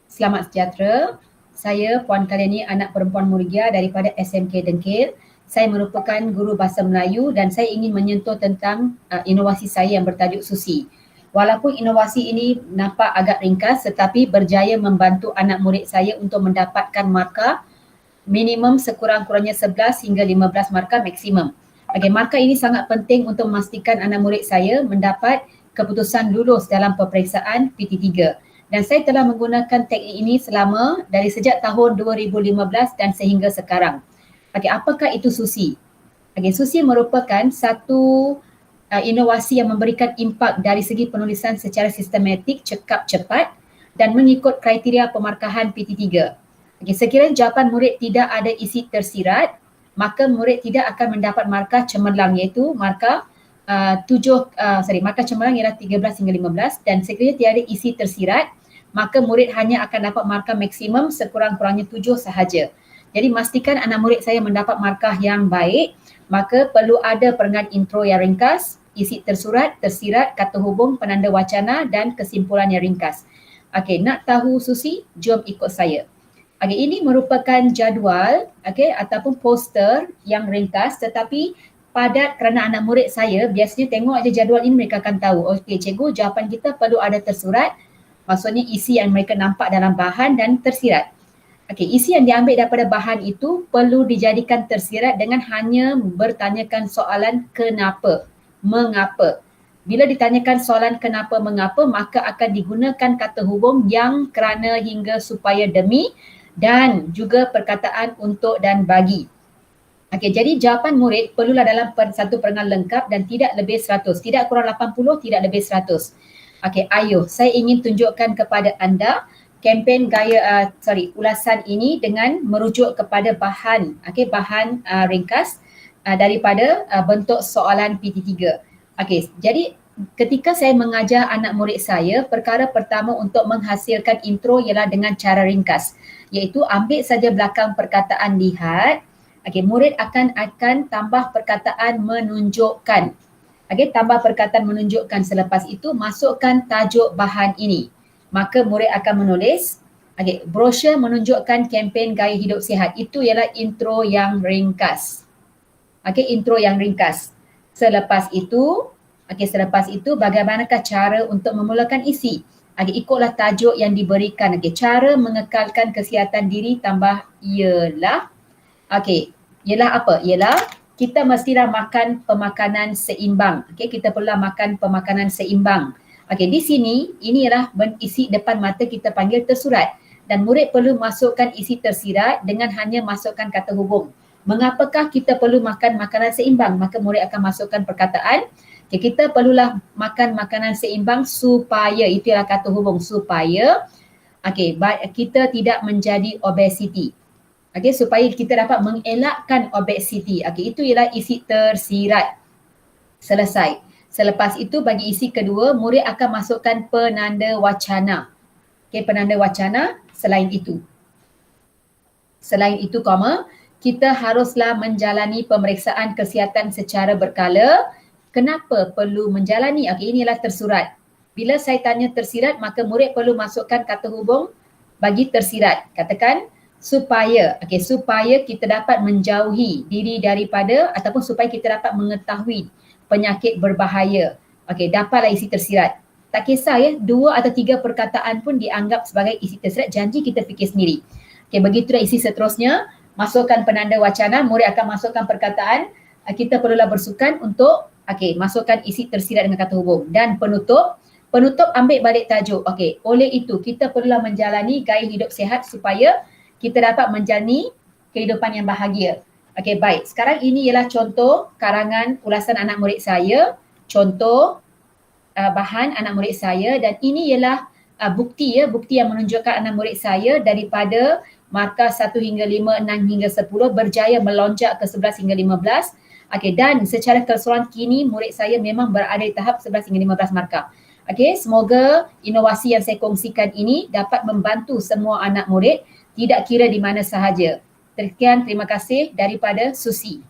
Selamat sejahtera. Saya Puan Kalyani, anak perempuan Murgia daripada SMK Dengkil. Saya merupakan guru bahasa Melayu dan saya ingin menyentuh tentang inovasi saya yang bertajuk Susi. Walaupun inovasi ini nampak agak ringkas tetapi berjaya membantu anak murid saya untuk mendapatkan markah minimum sekurang-kurangnya 11 hingga 15 markah maksimum. Okey, markah ini sangat penting untuk memastikan anak murid saya mendapat keputusan lulus dalam peperiksaan PT3. Dan saya telah menggunakan teknik ini selama dari sejak tahun 2015 dan sehingga sekarang. Okey, apakah itu Susi? Okey, Susi merupakan satu inovasi yang memberikan impak dari segi penulisan secara sistematik, cekap, cepat dan mengikut kriteria pemarkahan PT3. Okay, sekiranya jawapan murid tidak ada isi tersirat, maka murid tidak akan mendapat markah cemerlang iaitu markah markah cemerlang ialah 13 hingga 15 dan sekiranya tiada isi tersirat, maka murid hanya akan dapat markah maksimum sekurang-kurangnya 7 sahaja. Jadi pastikan anak murid saya mendapat markah yang baik, maka perlu ada perengan intro yang ringkas, isi tersurat, tersirat, kata hubung, penanda wacana dan kesimpulan yang ringkas. Okey, nak tahu Susi? Jom ikut saya. Okey, ini merupakan jadual ataupun poster yang ringkas tetapi padat kerana anak murid saya biasanya tengok aja jadual ini mereka akan tahu, okey cikgu, jawapan kita perlu ada tersurat, maksudnya isi yang mereka nampak dalam bahan dan tersirat. Okey, isi yang diambil daripada bahan itu perlu dijadikan tersirat dengan hanya bertanyakan soalan kenapa, mengapa. Bila ditanyakan soalan kenapa, mengapa, maka akan digunakan kata hubung yang, kerana, hingga, supaya, demi dan juga perkataan untuk dan bagi. Okey, jadi jawapan murid perlulah dalam satu perengan lengkap dan tidak lebih 100. Tidak kurang 80, tidak lebih 100. Okey, ayo saya ingin tunjukkan kepada anda kempen ulasan ini dengan merujuk kepada bahan, bahan ringkas daripada bentuk soalan PT3. Okey, jadi ketika saya mengajar anak murid saya, perkara pertama untuk menghasilkan intro ialah dengan cara ringkas, iaitu ambil saja belakang perkataan lihat. Okey, murid akan tambah perkataan menunjukkan. Okey, tambah perkataan menunjukkan, selepas itu masukkan tajuk bahan ini. Maka murid akan menulis, brosur menunjukkan kempen gaya hidup sihat. Itu ialah intro yang ringkas. Intro yang ringkas. Selepas itu bagaimanakah cara untuk memulakan isi? Ikutlah tajuk yang diberikan. Cara mengekalkan kesihatan diri tambah ialah apa? Ialah kita mestilah makan pemakanan seimbang. Kita perlu makan pemakanan seimbang. Di sini ini ialah isi depan mata kita panggil tersurat dan murid perlu masukkan isi tersirat dengan hanya masukkan kata hubung. Mengapakah kita perlu makan makanan seimbang? Maka murid akan masukkan perkataan, kita perlulah makan makanan seimbang supaya, itu ialah kata hubung, supaya kita tidak menjadi obesiti. Supaya kita dapat mengelakkan obesiti. Itu ialah isi tersirat. Selesai. Selepas itu bagi isi kedua, murid akan masukkan penanda wacana. Penanda wacana selain itu. Kita haruslah menjalani pemeriksaan kesihatan secara berkala. Kenapa perlu menjalani? Inilah tersurat. Bila saya tanya tersirat, maka murid perlu masukkan kata hubung bagi tersirat. Katakan supaya, supaya kita dapat menjauhi diri daripada ataupun supaya kita dapat mengetahui penyakit berbahaya. Dapatlah isi tersirat. Tak kisah 2 atau 3 perkataan pun dianggap sebagai isi tersirat, janji kita fikir sendiri. Begitulah isi seterusnya. Masukkan penanda wacana, murid akan masukkan perkataan, kita perlulah bersukan untuk masukkan isi tersirat dengan kata hubung. Dan penutup ambil balik tajuk. Oleh itu kita perlulah menjalani gaya hidup sihat supaya kita dapat menjalani kehidupan yang bahagia. Baik. Sekarang ini ialah contoh karangan ulasan anak murid saya, contoh bahan anak murid saya dan ini ialah bukti yang menunjukkan anak murid saya daripada markah 1 hingga 5, 6 hingga 10 berjaya melonjak ke 11 hingga 15. Dan secara keseluruhan kini murid saya memang berada di tahap 11 hingga 15 markah. Semoga inovasi yang saya kongsikan ini dapat membantu semua anak murid, tidak kira di mana sahaja. Sekian, terima kasih daripada Susi.